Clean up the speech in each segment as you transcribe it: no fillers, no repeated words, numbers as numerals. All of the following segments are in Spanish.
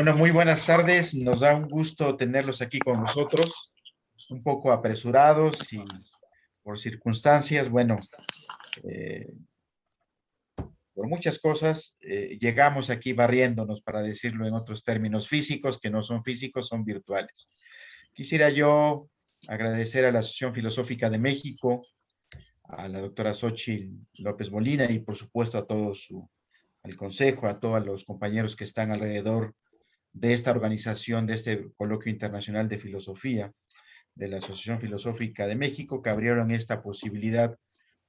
Bueno, muy buenas tardes. Nos da un gusto tenerlos aquí con nosotros, un poco apresurados y por circunstancias, bueno, eh, por muchas cosas, llegamos aquí barriéndonos, para decirlo en otros términos físicos, que no son físicos, son virtuales. Quisiera yo agradecer a la Asociación Filosófica de México, a la doctora Xochitl López Molina y por supuesto a al consejo, a todos los compañeros que están alrededor de esta organización, de este coloquio internacional de filosofía, de la Asociación Filosófica de México, que abrieron esta posibilidad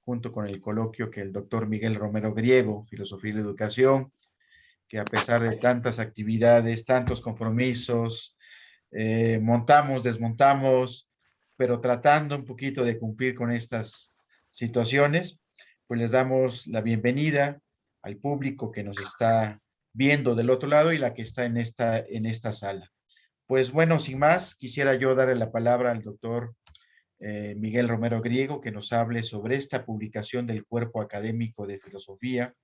junto con el coloquio que el doctor Miguel Romero Griego, Filosofía y la Educación, que a pesar de tantas actividades, tantos compromisos, montamos, desmontamos, pero tratando un poquito de cumplir con estas situaciones, pues les damos la bienvenida al público que nos está viendo del otro lado y la que está en esta sala. Pues bueno, sin más, quisiera yo darle la palabra al doctor Miguel Romero Griego, que nos hable sobre esta publicación del Cuerpo Académico de Filosofía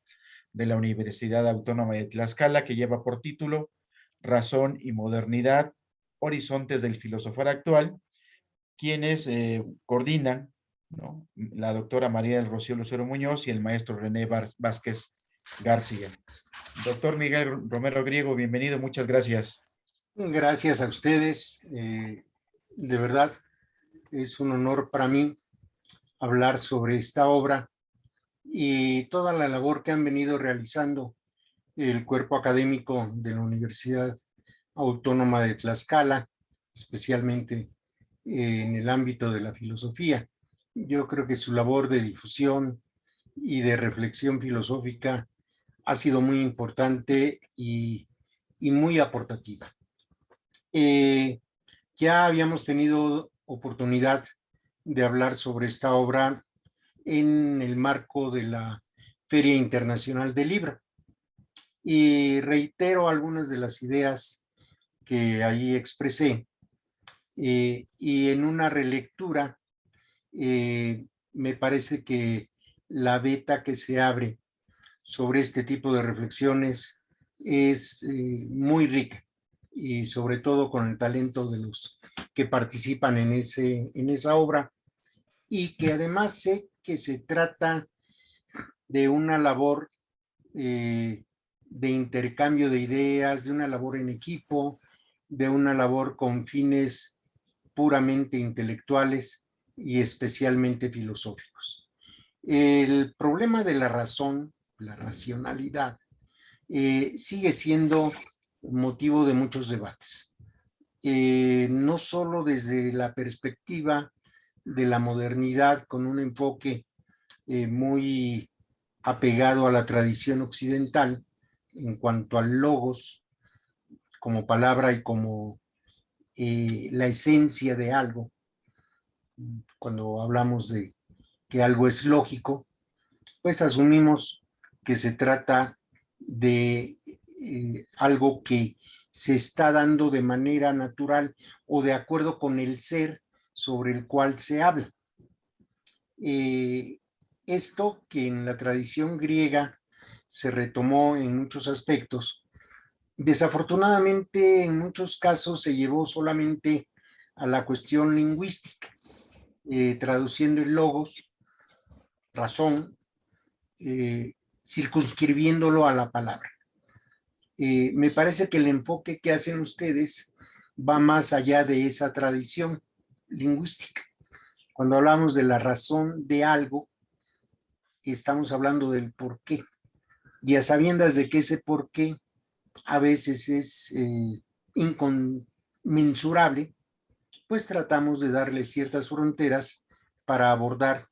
de la Universidad Autónoma de Tlaxcala, que lleva por título Razón y Modernidad, Horizontes del Filósofo Actual, quienes coordinan, ¿no?, la doctora María del Rocío Lucero Muñoz y el maestro René Vázquez García. Doctor Miguel Romero Griego, bienvenido, muchas gracias. Gracias a ustedes. De verdad, es un honor para mí hablar sobre esta obra y toda la labor que han venido realizando el cuerpo académico de la Universidad Autónoma de Tlaxcala, especialmente en el ámbito de la filosofía. Yo creo que su labor de difusión y de reflexión filosófica ha sido muy importante y muy aportativa. Ya habíamos tenido oportunidad de hablar sobre esta obra en el marco de la Feria Internacional del Libro y reitero algunas de las ideas que allí expresé, y en una relectura me parece que la veta que se abre sobre este tipo de reflexiones es muy rica, y sobre todo con el talento de los que participan en esa obra, y que además sé que se trata de una labor de intercambio de ideas, de una labor en equipo, de una labor con fines puramente intelectuales y especialmente filosóficos. El problema de la razón, la racionalidad, sigue siendo motivo de muchos debates, no solo desde la perspectiva de la modernidad con un enfoque muy apegado a la tradición occidental en cuanto al logos como palabra y como la esencia de algo. Cuando hablamos de que algo es lógico, pues asumimos que se trata de algo que se está dando de manera natural o de acuerdo con el ser sobre el cual se habla. Esto que en la tradición griega se retomó en muchos aspectos, desafortunadamente en muchos casos se llevó solamente a la cuestión lingüística, traduciendo el logos, razón, circunscribiéndolo a la palabra. Me parece que el enfoque que hacen ustedes va más allá de esa tradición lingüística. Cuando hablamos de la razón de algo, estamos hablando del por qué. Y a sabiendas de que ese por qué a veces es inconmensurable, pues tratamos de darle ciertas fronteras para abordar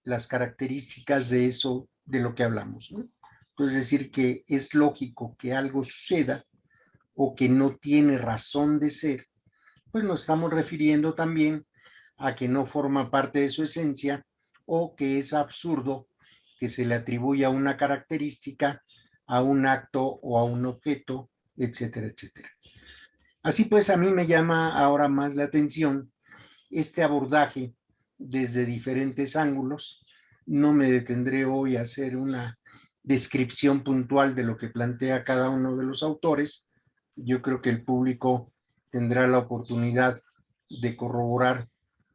las características de eso, de lo que hablamos, ¿no? Es decir, que es lógico que algo suceda o que no tiene razón de ser, pues nos estamos refiriendo también a que no forma parte de su esencia o que es absurdo que se le atribuya una característica a un acto o a un objeto, etcétera, etcétera. Así pues, a mí me llama ahora más la atención este abordaje desde diferentes ángulos. No me detendré hoy a hacer una descripción puntual de lo que plantea cada uno de los autores, yo creo que el público tendrá la oportunidad de corroborar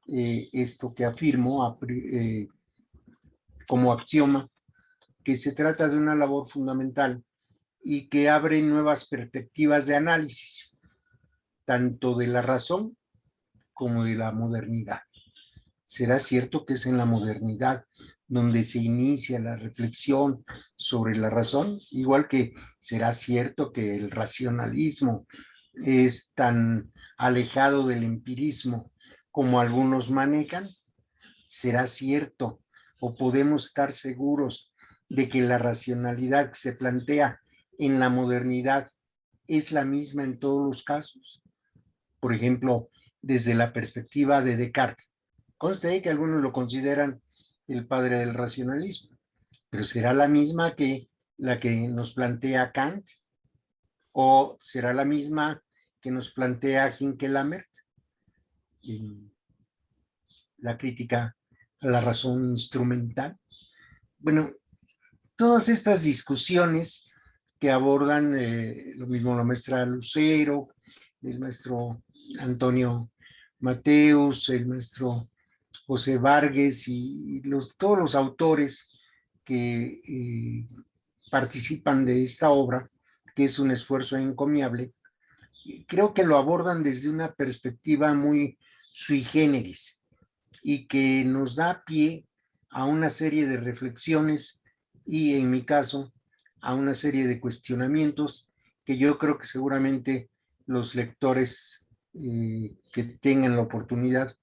esto que afirmo como axioma, que se trata de una labor fundamental y que abre nuevas perspectivas de análisis, tanto de la razón como de la modernidad. ¿Será cierto que es en la modernidad donde se inicia la reflexión sobre la razón? Igual que será cierto que el racionalismo es tan alejado del empirismo como algunos manejan. ¿Será cierto o podemos estar seguros de que la racionalidad que se plantea en la modernidad es la misma en todos los casos? Por ejemplo, desde la perspectiva de Descartes. Conste que algunos lo consideran el padre del racionalismo, pero ¿será la misma que la que nos plantea Kant? ¿O será la misma que nos plantea Hinkelhammer en la crítica a la razón instrumental? Bueno, todas estas discusiones que abordan lo mismo la maestra Lucero, el maestro Antonio Mateus, el maestro José Vargas y todos los autores que participan de esta obra, que es un esfuerzo encomiable, creo que lo abordan desde una perspectiva muy sui generis y que nos da pie a una serie de reflexiones y, en mi caso, a una serie de cuestionamientos que yo creo que seguramente los lectores que tengan la oportunidad,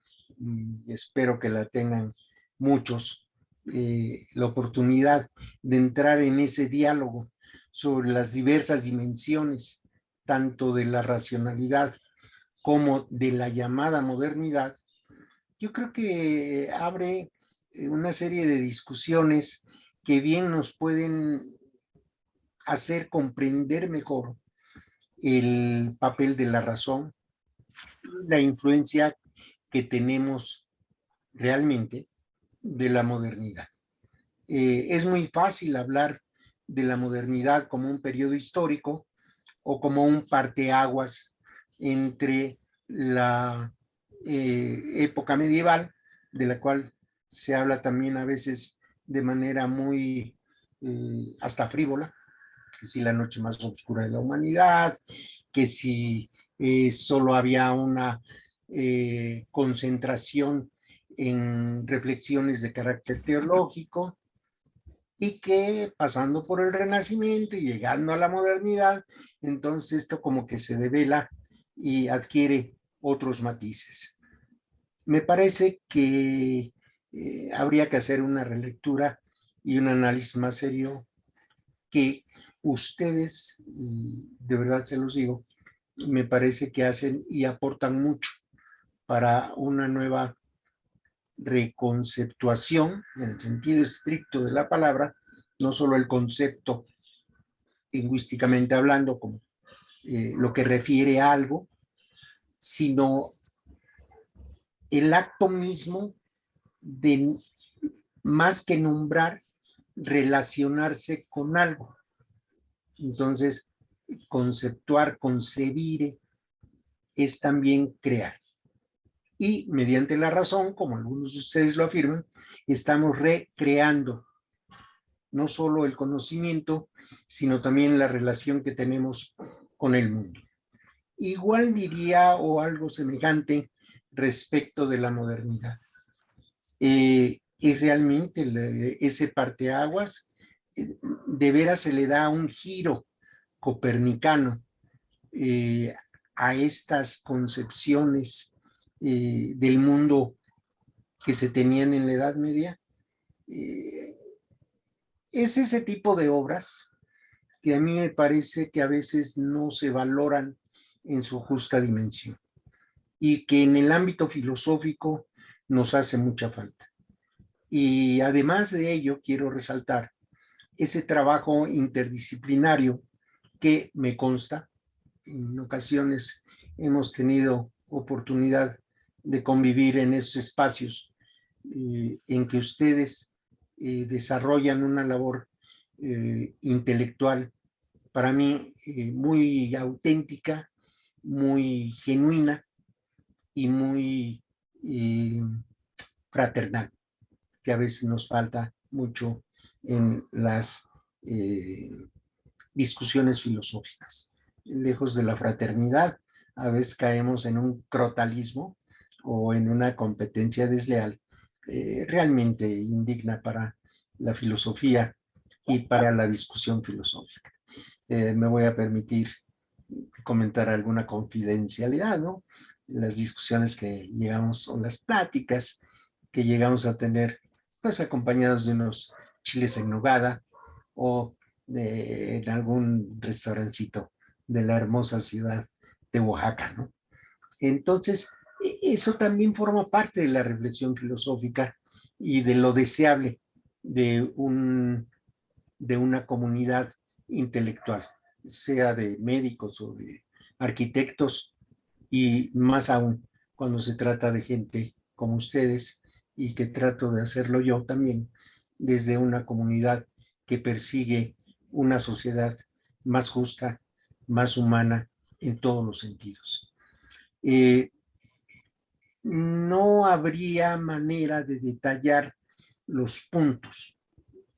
espero que la tengan muchos, la oportunidad de entrar en ese diálogo sobre las diversas dimensiones, tanto de la racionalidad como de la llamada modernidad. Yo creo que abre una serie de discusiones que bien nos pueden hacer comprender mejor el papel de la razón, la influencia que tenemos realmente de la modernidad. Es muy fácil hablar de la modernidad como un periodo histórico o como un parteaguas entre la época medieval, de la cual se habla también a veces de manera muy hasta frívola, que si la noche más oscura de la humanidad, que si solo había una concentración en reflexiones de carácter teológico, y que pasando por el Renacimiento y llegando a la modernidad, entonces esto como que se devela y adquiere otros matices. Me parece que habría que hacer una relectura y un análisis más serio que ustedes, de verdad se los digo, me parece que hacen y aportan mucho para una nueva reconceptuación, en el sentido estricto de la palabra, no solo el concepto lingüísticamente hablando, como lo que refiere a algo, sino el acto mismo de, más que nombrar, relacionarse con algo. Entonces, conceptuar, concebir, es también crear. Y mediante la razón, como algunos de ustedes lo afirman, estamos recreando no solo el conocimiento, sino también la relación que tenemos con el mundo. Igual diría o algo semejante respecto de la modernidad. Y realmente ese parteaguas de veras se le da un giro copernicano a estas concepciones del mundo que se tenían en la Edad Media. Es ese tipo de obras que a mí me parece que a veces no se valoran en su justa dimensión y que en el ámbito filosófico nos hace mucha falta. Y además de ello, quiero resaltar ese trabajo interdisciplinario que me consta, en ocasiones hemos tenido oportunidad de convivir en esos espacios en que ustedes desarrollan una labor intelectual para mí muy auténtica, muy genuina y muy fraternal, que a veces nos falta mucho en las discusiones filosóficas. Lejos de la fraternidad, a veces caemos en un crotalismo o en una competencia desleal realmente indigna para la filosofía y para la discusión filosófica. Me voy a permitir comentar alguna confidencialidad, ¿no? Las discusiones que llegamos, o las pláticas que llegamos a tener, pues acompañados de unos chiles en nogada o en algún restaurancito de la hermosa ciudad de Oaxaca, ¿no? Entonces, eso también forma parte de la reflexión filosófica y de lo deseable de, de una comunidad intelectual, sea de médicos o de arquitectos, y más aún cuando se trata de gente como ustedes, y que trato de hacerlo yo también, desde una comunidad que persigue una sociedad más justa, más humana en todos los sentidos. No habría manera de detallar los puntos,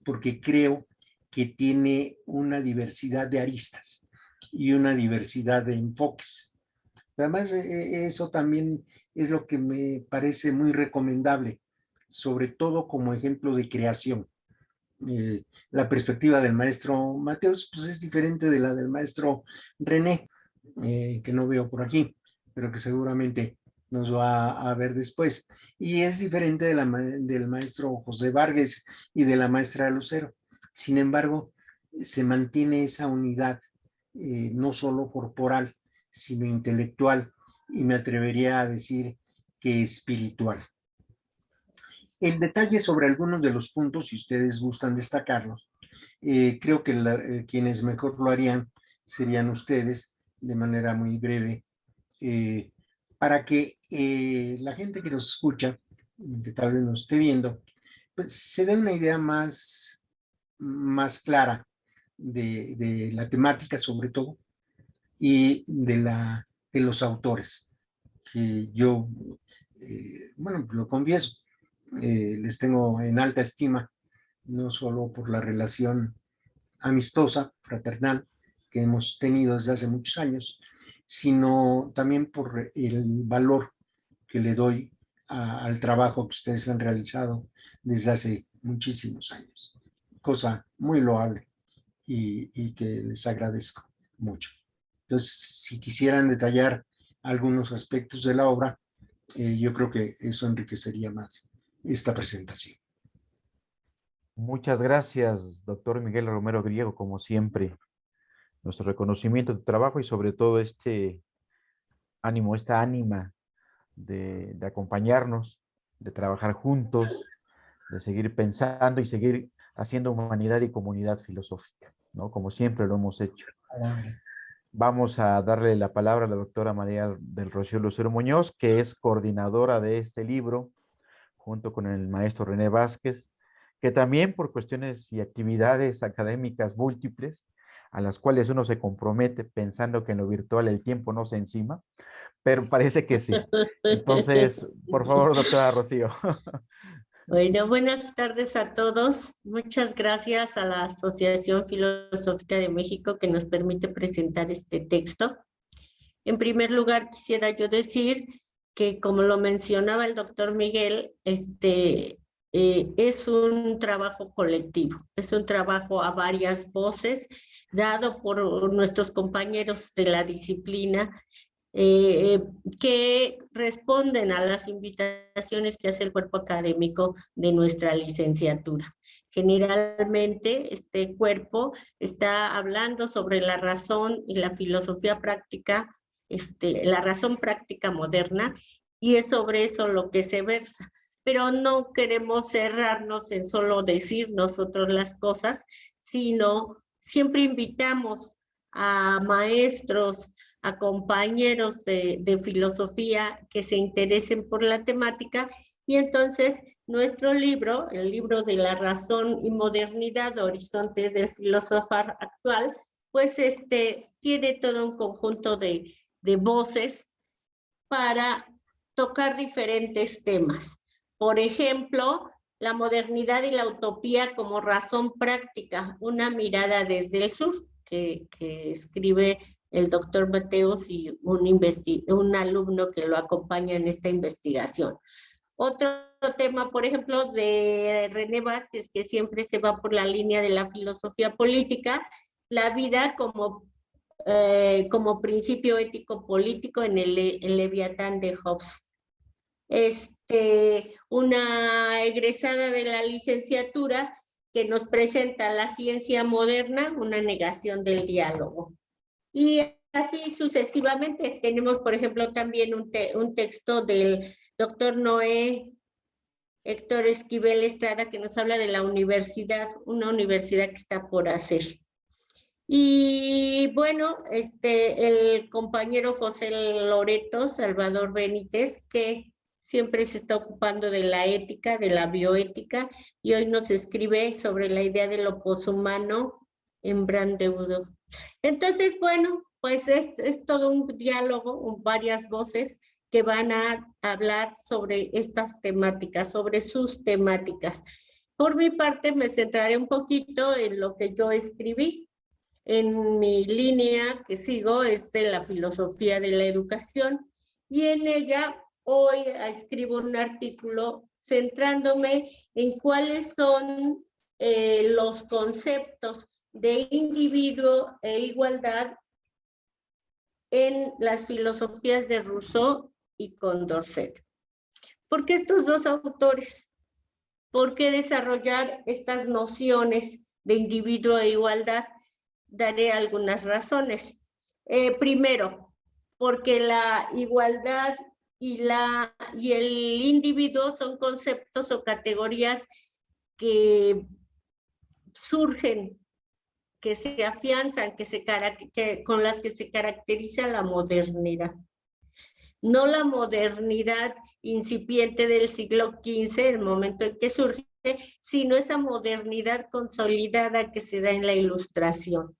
porque creo que tiene una diversidad de aristas y una diversidad de enfoques. Además, eso también es lo que me parece muy recomendable, sobre todo como ejemplo de creación. La perspectiva del maestro Mateos pues es diferente de la del maestro René, que no veo por aquí, pero que seguramente nos va a ver después. Y es diferente de del maestro José Vargas y de la maestra Lucero. Sin embargo, se mantiene esa unidad, no solo corporal, sino intelectual, y me atrevería a decir que espiritual. El detalle sobre algunos de los puntos, si ustedes gustan destacarlos, creo que quienes mejor lo harían serían ustedes, de manera muy breve, para que la gente que nos escucha, que tal vez nos esté viendo, pues se dé una idea más clara de la temática sobre todo, y de los autores, que yo, bueno, lo confieso, les tengo en alta estima, no solo por la relación amistosa, fraternal, que hemos tenido desde hace muchos años, sino también por el valor que le doy al trabajo que ustedes han realizado desde hace muchísimos años. Cosa muy loable y que les agradezco mucho. Entonces, si quisieran detallar algunos aspectos de la obra, yo creo que eso enriquecería más esta presentación. Muchas gracias, doctor Miguel Romero Griego, como siempre. Nuestro reconocimiento de tu trabajo y sobre todo este ánimo, esta ánima de acompañarnos, de trabajar juntos, de seguir pensando y seguir haciendo humanidad y comunidad filosófica, ¿no? Como siempre lo hemos hecho. Vamos a darle la palabra a la doctora María del Rocío Lucero Muñoz, que es coordinadora de este libro, junto con el maestro René Vázquez, que también por cuestiones y actividades académicas múltiples, a las cuales uno se compromete pensando que en lo virtual el tiempo no se encima, pero parece que sí. Entonces, por favor, doctora Rocío. Bueno, buenas tardes a todos. Muchas gracias a la Asociación Filosófica de México que nos permite presentar este texto. En primer lugar, quisiera yo decir que, como lo mencionaba el doctor Miguel, es un trabajo colectivo, es un trabajo a varias voces, dado por nuestros compañeros de la disciplina, que responden a las invitaciones que hace el cuerpo académico de nuestra licenciatura. Generalmente este cuerpo está hablando sobre la razón y la filosofía práctica, la razón práctica moderna, y es sobre eso lo que se versa. Pero no queremos cerrarnos en solo decir nosotros las cosas, sino siempre invitamos a maestros, a compañeros de filosofía que se interesen por la temática, y entonces nuestro libro, el libro de la razón y modernidad, Horizontes del filosofar actual, pues tiene todo un conjunto de voces para tocar diferentes temas. Por ejemplo, la modernidad y la utopía como razón práctica, una mirada desde el sur, que escribe el doctor Mateos y un alumno que lo acompaña en esta investigación. Otro tema, por ejemplo, de René Vázquez, que siempre se va por la línea de la filosofía política, la vida como principio ético político en el Leviatán de Hobbes. Una egresada de la licenciatura que nos presenta la ciencia moderna, una negación del diálogo. Y así sucesivamente. Tenemos, por ejemplo, también un texto del doctor Noé Héctor Esquivel Estrada que nos habla de la universidad, una universidad que está por hacer. Y bueno, el compañero José Loreto, Salvador Benítez, que siempre se está ocupando de la ética, de la bioética, y hoy nos escribe sobre la idea de lo poshumano en Brandeudo. Entonces, bueno, pues es todo un diálogo, varias voces que van a hablar sobre estas temáticas, sobre sus temáticas. Por mi parte, me centraré un poquito en lo que yo escribí. En mi línea que sigo es de la filosofía de la educación y en ella hoy escribo un artículo centrándome en cuáles son los conceptos de individuo e igualdad en las filosofías de Rousseau y Condorcet. ¿Por qué estos dos autores? ¿Por qué desarrollar estas nociones de individuo e igualdad? Daré algunas razones. Primero, porque la igualdad y el individuo son conceptos o categorías que surgen, que se afianzan, con las que se caracteriza la modernidad. No la modernidad incipiente del siglo XV, el momento en que surge, sino esa modernidad consolidada que se da en la Ilustración.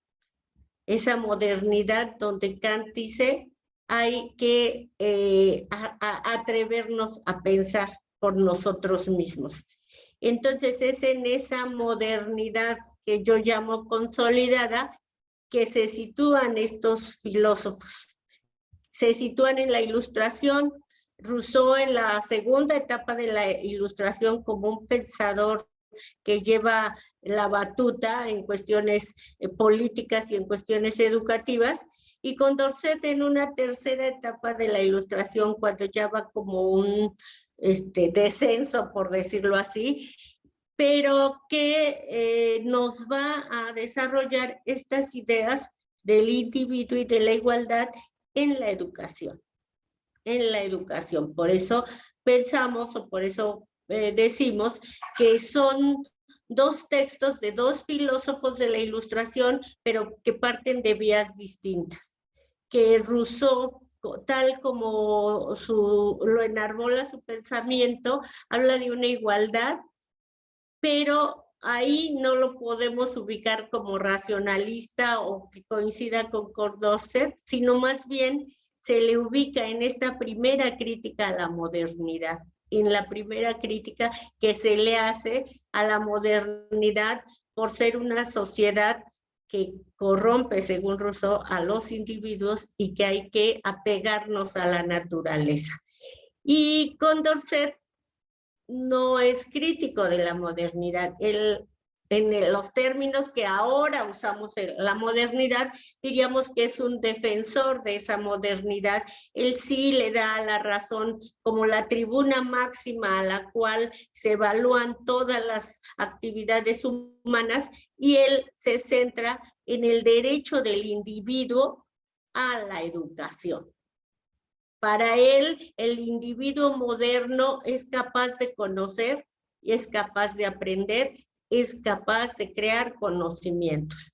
Esa modernidad donde Kant dice hay que atrevernos a pensar por nosotros mismos. Entonces es en esa modernidad que yo llamo consolidada que se sitúan estos filósofos. Se sitúan en la Ilustración, Rousseau en la segunda etapa de la Ilustración como un pensador que lleva la batuta en cuestiones políticas y en cuestiones educativas, y Condorcet en una tercera etapa de la Ilustración, cuando ya va como un descenso, por decirlo así, pero que nos va a desarrollar estas ideas del individuo y de la igualdad en la educación. En la educación. Por eso pensamos, o por eso decimos que son dos textos de dos filósofos de la Ilustración, pero que parten de vías distintas. Que Rousseau, tal como lo enarbola su pensamiento, habla de una igualdad, pero ahí no lo podemos ubicar como racionalista o que coincida con Condorcet, sino más bien se le ubica en esta primera crítica a la modernidad, en la primera crítica que se le hace a la modernidad por ser una sociedad que corrompe, según Rousseau, a los individuos y que hay que apegarnos a la naturaleza. Y Condorcet no es crítico de la modernidad. En los términos que ahora usamos la modernidad, diríamos que es un defensor de esa modernidad. Él sí le da la razón como la tribuna máxima a la cual se evalúan todas las actividades humanas, y él se centra en el derecho del individuo a la educación. Para él, el individuo moderno es capaz de conocer y es capaz de aprender, es capaz de crear conocimientos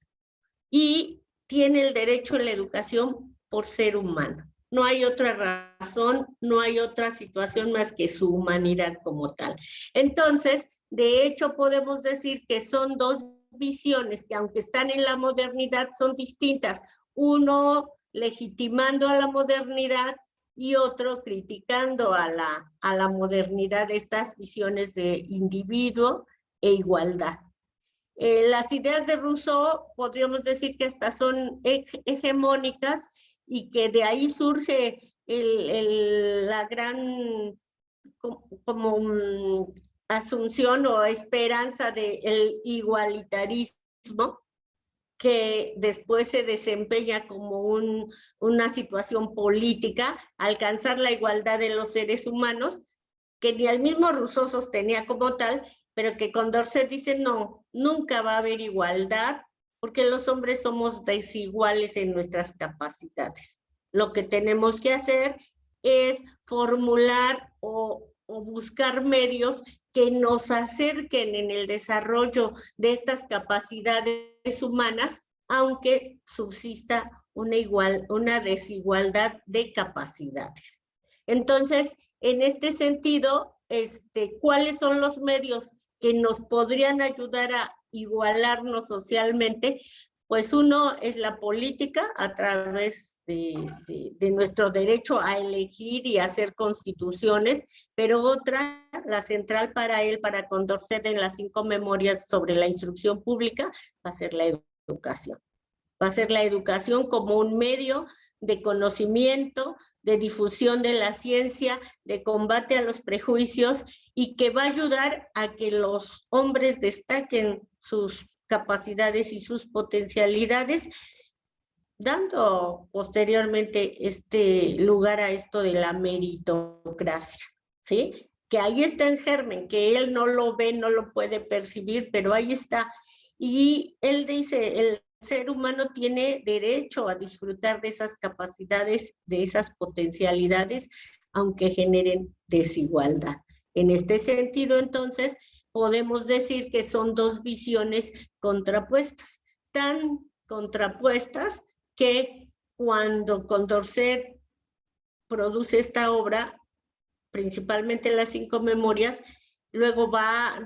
y tiene el derecho a la educación por ser humano. No hay otra razón, no hay otra situación más que su humanidad como tal. Entonces, de hecho, podemos decir que son dos visiones que aunque están en la modernidad son distintas, uno legitimando a la modernidad y otro criticando a la modernidad de estas visiones de individuo e igualdad. Las ideas de Rousseau podríamos decir que hasta son hegemónicas y que de ahí surge la gran como asunción o esperanza del igualitarismo, que después se desempeña como una situación política, alcanzar la igualdad de los seres humanos, que ni el mismo Rousseau sostenía como tal, pero que Condorcet dice no, nunca va a haber igualdad porque los hombres somos desiguales en nuestras capacidades. Lo que tenemos que hacer es formular o buscar medios que nos acerquen en el desarrollo de estas capacidades humanas, aunque subsista una desigualdad de capacidades. Entonces, en este sentido, ¿cuáles son los medios que nos podrían ayudar a igualarnos socialmente? Pues uno es la política a través de nuestro derecho a elegir y hacer constituciones, pero otra, la central para él, para Condorcet en las 5 memorias sobre la instrucción pública, va a ser la educación. Va a ser la educación como un medio de conocimiento, de difusión de la ciencia, de combate a los prejuicios y que va a ayudar a que los hombres destaquen sus capacidades y sus potencialidades, dando posteriormente lugar a esto de la meritocracia, ¿sí? Que ahí está en germen, que él no lo ve, no lo puede percibir, pero ahí está. Y él dice, el ser humano tiene derecho a disfrutar de esas capacidades, de esas potencialidades, aunque generen desigualdad. En este sentido, entonces, podemos decir que son 2 visiones contrapuestas, tan contrapuestas que cuando Condorcet produce esta obra, principalmente las 5 memorias, luego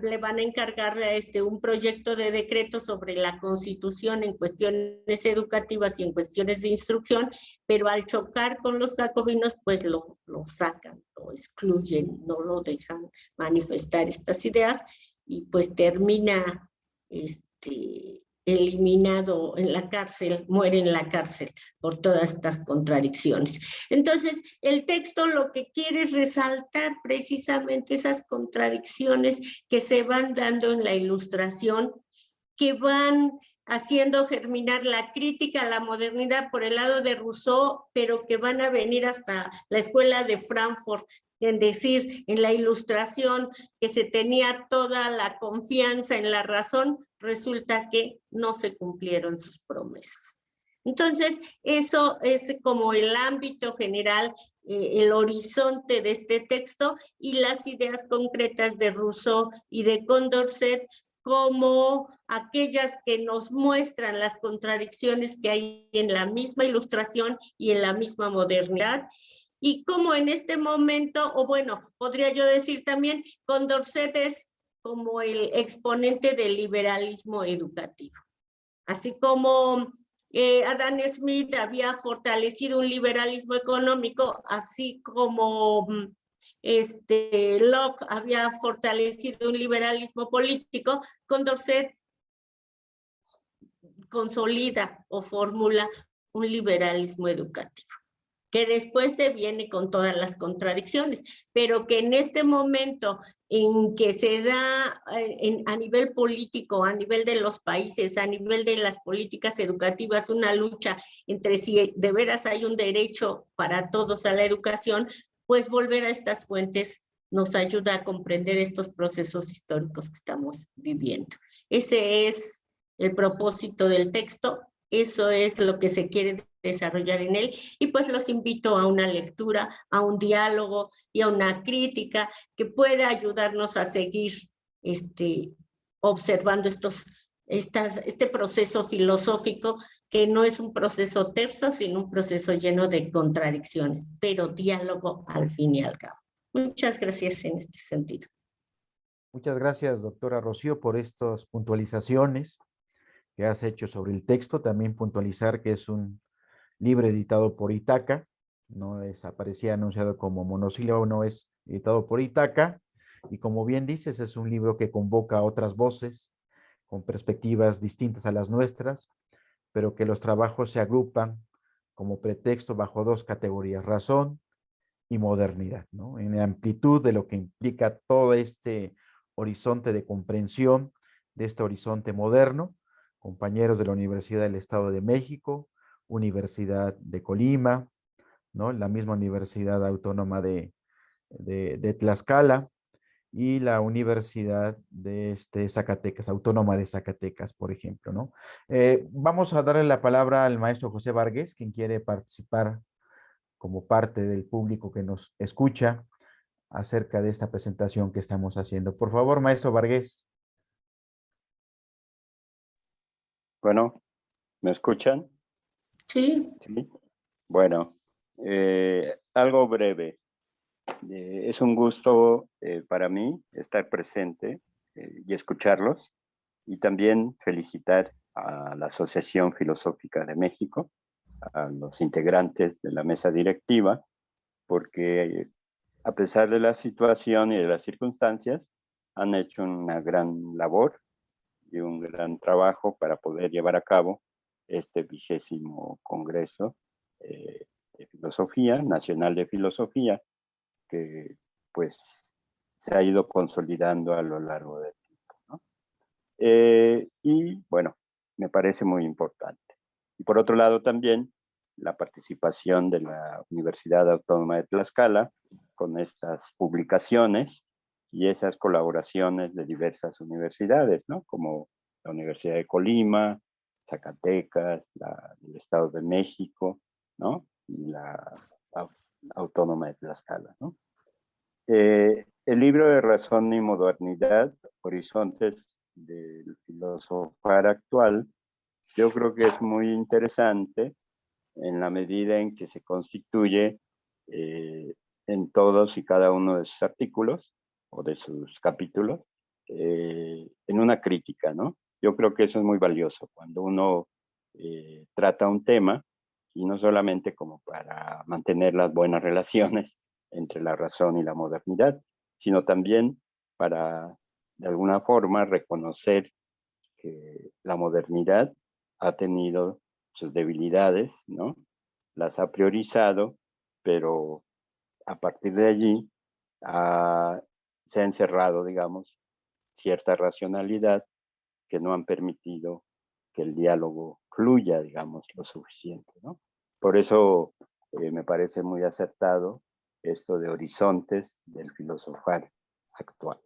le van a encargar un proyecto de decreto sobre la Constitución en cuestiones educativas y en cuestiones de instrucción, pero al chocar con los jacobinos, pues lo sacan, lo excluyen, no lo dejan manifestar estas ideas y pues termina eliminado en la cárcel, muere en la cárcel por todas estas contradicciones. Entonces, el texto lo que quiere es resaltar precisamente esas contradicciones que se van dando en la Ilustración, que van haciendo germinar la crítica a la modernidad por el lado de Rousseau, pero que van a venir hasta la escuela de Frankfurt, en decir, en la Ilustración, que se tenía toda la confianza en la razón, resulta que no se cumplieron sus promesas. Entonces, eso es como el ámbito general, el horizonte de este texto y las ideas concretas de Rousseau y de Condorcet como aquellas que nos muestran las contradicciones que hay en la misma Ilustración y en la misma modernidad. Y como en este momento, o bueno, podría yo decir también, Condorcet es como el exponente del liberalismo educativo. Así como Adam Smith había fortalecido un liberalismo económico, así como Locke había fortalecido un liberalismo político, Condorcet consolida o formula un liberalismo educativo, que después se viene con todas las contradicciones, pero que en este momento en que se da a nivel político, a nivel de los países, a nivel de las políticas educativas, una lucha entre si de veras hay un derecho para todos a la educación, pues volver a estas fuentes nos ayuda a comprender estos procesos históricos que estamos viviendo. Ese es el propósito del texto. Eso es lo que se quiere desarrollar en él y pues los invito a una lectura, a un diálogo y a una crítica que pueda ayudarnos a seguir observando este proceso filosófico que no es un proceso terso, sino un proceso lleno de contradicciones, pero diálogo al fin y al cabo. Muchas gracias en este sentido. Muchas gracias, doctora Rocío, por estas puntualizaciones. que has hecho sobre el texto. También puntualizar que es un libro editado por Itaca, no es, aparecía anunciado como monosílabo, no es editado por Itaca, y como bien dices, es un libro que convoca a otras voces con perspectivas distintas a las nuestras, pero que los trabajos se agrupan como pretexto bajo dos categorías: razón y modernidad, ¿no? En la amplitud de lo que implica todo este horizonte de comprensión de este horizonte moderno, compañeros de la Universidad del Estado de México, Universidad de Colima, ¿no? La misma Universidad Autónoma de Tlaxcala y la Universidad de Zacatecas, Autónoma de Zacatecas, por ejemplo, ¿no? Vamos a darle la palabra al maestro José Vargas, quien quiere participar como parte del público que nos escucha acerca de esta presentación que estamos haciendo. Por favor, maestro Vargas. Bueno, ¿me escuchan? Sí. Sí. Bueno, algo breve. Es un gusto para mí estar presente y escucharlos, y también felicitar a la Asociación Filosófica de México, a los integrantes de la mesa directiva, porque a pesar de la situación y de las circunstancias, han hecho una gran labor y un gran trabajo para poder llevar a cabo este 20º Congreso de Filosofía, Nacional de Filosofía, que pues se ha ido consolidando a lo largo del tiempo, ¿no? Y bueno, me parece muy importante. Y por otro lado también la participación de la Universidad Autónoma de Tlaxcala con estas publicaciones y esas colaboraciones de diversas universidades, ¿no? Como la Universidad de Colima, Zacatecas, el Estado de México, ¿no? Y la Autónoma de Tlaxcala, ¿no? El libro de Razón y Modernidad, Horizontes del Filosofar Actual, yo creo que es muy interesante en la medida en que se constituye en todos y cada uno de sus artículos o de sus capítulos en una crítica, ¿no? Yo creo que eso es muy valioso cuando uno trata un tema, y no solamente como para mantener las buenas relaciones entre la razón y la modernidad, sino también para, de alguna forma, reconocer que la modernidad ha tenido sus debilidades, ¿no? Las ha priorizado, pero a partir de allí se ha encerrado, digamos, cierta racionalidad que no han permitido que el diálogo fluya, digamos, lo suficiente, ¿no? Por eso me parece muy acertado esto de horizontes del filosofar actual.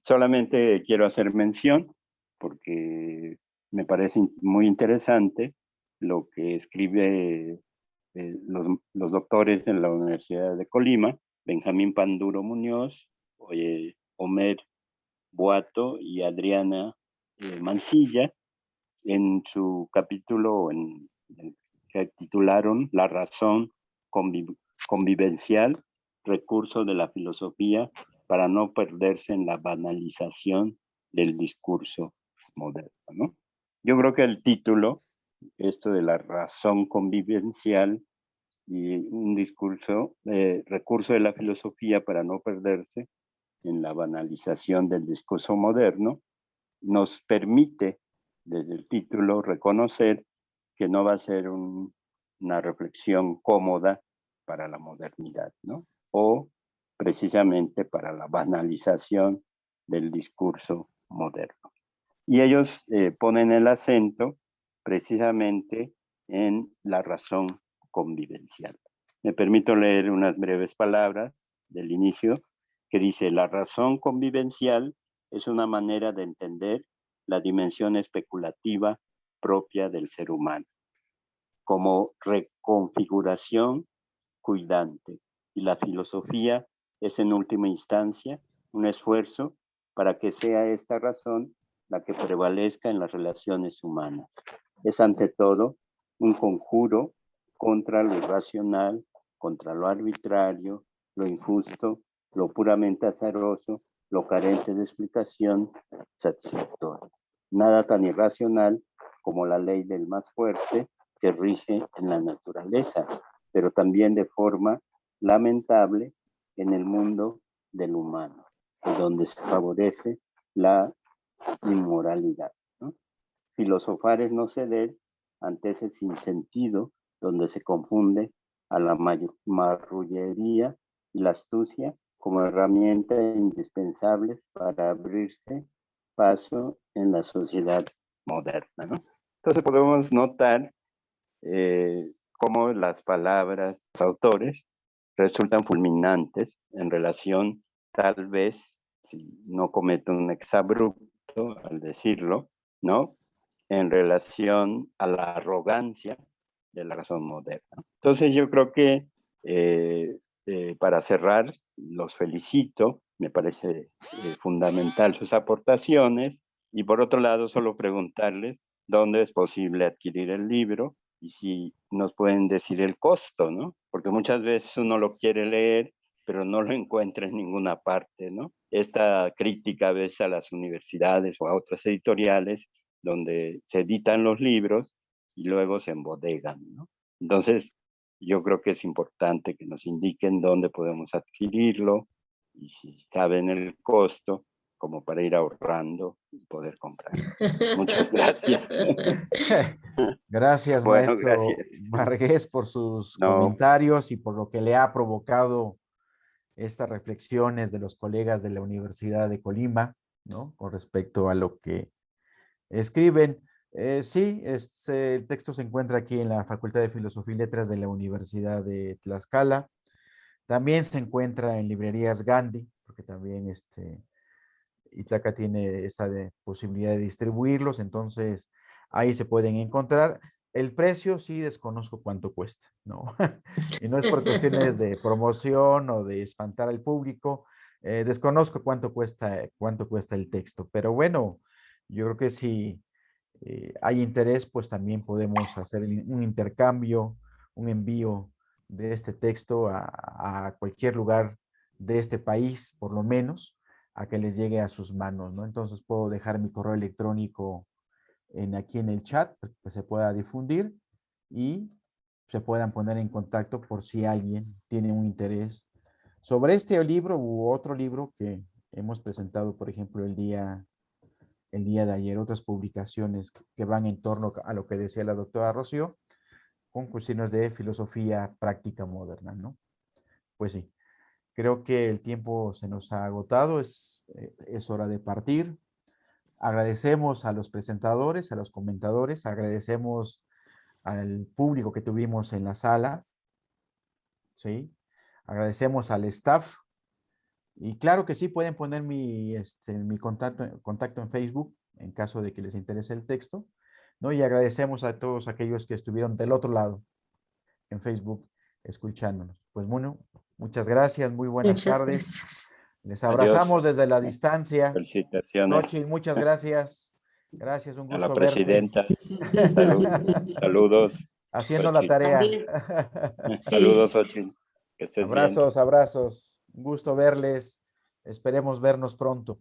Solamente quiero hacer mención, porque me parece muy interesante lo que escribe los doctores en la Universidad de Colima, Benjamín Panduro Muñoz, Homer Boato y Adriana Mancilla, en su capítulo que titularon La razón convivencial, recurso de la filosofía para no perderse en la banalización del discurso moderno, ¿no? Yo creo que el título, esto de la razón convivencial y un discurso, recurso de la filosofía para no perderse en la banalización del discurso moderno, nos permite desde el título reconocer que no va a ser una reflexión cómoda para la modernidad, ¿no? O precisamente para la banalización del discurso moderno. Y ellos ponen el acento precisamente en la razón convivencial. Me permito leer unas breves palabras del inicio que dice: la razón convivencial es una manera de entender la dimensión especulativa propia del ser humano, como reconfiguración cuidante, y la filosofía es en última instancia un esfuerzo para que sea esta razón la que prevalezca en las relaciones humanas. Es ante todo un conjuro contra lo irracional, contra lo arbitrario, lo injusto, lo puramente azaroso, lo carente de explicación satisfactoria. Nada tan irracional como la ley del más fuerte que rige en la naturaleza, pero también de forma lamentable en el mundo del humano, donde se favorece la inmoralidad, ¿no? Filosofar es no ceder ante ese sinsentido donde se confunde a la marrullería y la astucia como herramientas indispensables para abrirse paso en la sociedad moderna, ¿no? Entonces podemos notar cómo las palabras de los autores resultan fulminantes en relación, tal vez, si no cometo un exabrupto al decirlo, ¿no? En relación a la arrogancia de la razón moderna. Entonces yo creo que para cerrar, los felicito, me parece fundamental sus aportaciones, y por otro lado solo preguntarles dónde es posible adquirir el libro y si nos pueden decir el costo, ¿no? Porque muchas veces uno lo quiere leer, pero no lo encuentra en ninguna parte, ¿no? Esta crítica a veces a las universidades o a otras editoriales donde se editan los libros y luego se embodegan, ¿no? Entonces, yo creo que es importante que nos indiquen dónde podemos adquirirlo y si saben el costo, como para ir ahorrando y poder comprar. Muchas gracias. Gracias, Bueno, maestro gracias. Varghese, por sus No, comentarios y por lo que le ha provocado estas reflexiones de los colegas de la Universidad de Colima, ¿no? Con respecto a lo que escriben. Sí, el texto se encuentra aquí en la Facultad de Filosofía y Letras de la Universidad de Tlaxcala. También se encuentra en librerías Gandhi, porque también Itaca tiene esta posibilidad de distribuirlos, entonces ahí se pueden encontrar. El precio sí desconozco cuánto cuesta, ¿no? Y no es por cuestiones de promoción o de espantar al público, desconozco cuánto cuesta el texto, pero bueno, yo creo que si hay interés, pues también podemos hacer un intercambio, un envío de este texto a cualquier lugar de este país, por lo menos, a que les llegue a sus manos, ¿no? Entonces puedo dejar mi correo electrónico aquí en el chat, que se pueda difundir y se puedan poner en contacto por si alguien tiene un interés sobre este libro u otro libro que hemos presentado, por ejemplo, el día de ayer, otras publicaciones que van en torno a lo que decía la doctora Rocío, con cuestiones de filosofía práctica moderna, ¿no? Pues sí, creo que el tiempo se nos ha agotado, es hora de partir. Agradecemos a los presentadores, a los comentadores, agradecemos al público que tuvimos en la sala, ¿sí? Agradecemos al staff. Y claro que sí, pueden poner mi contacto en Facebook en caso de que les interese el texto, ¿no? Y agradecemos a todos aquellos que estuvieron del otro lado en Facebook escuchándonos. Pues bueno, muchas gracias, muy buenas Muchas tardes. gracias. Les adiós. abrazamos desde la distancia. Felicitaciones Xochitl, muchas gracias. Gracias, un a la gusto verte. presidenta. Saludos. Haciendo la Xochitl. tarea. También. Sí. Saludos, Xochitl. Que estés bien. Abrazos, abrazos. Un gusto verles. Esperemos vernos pronto.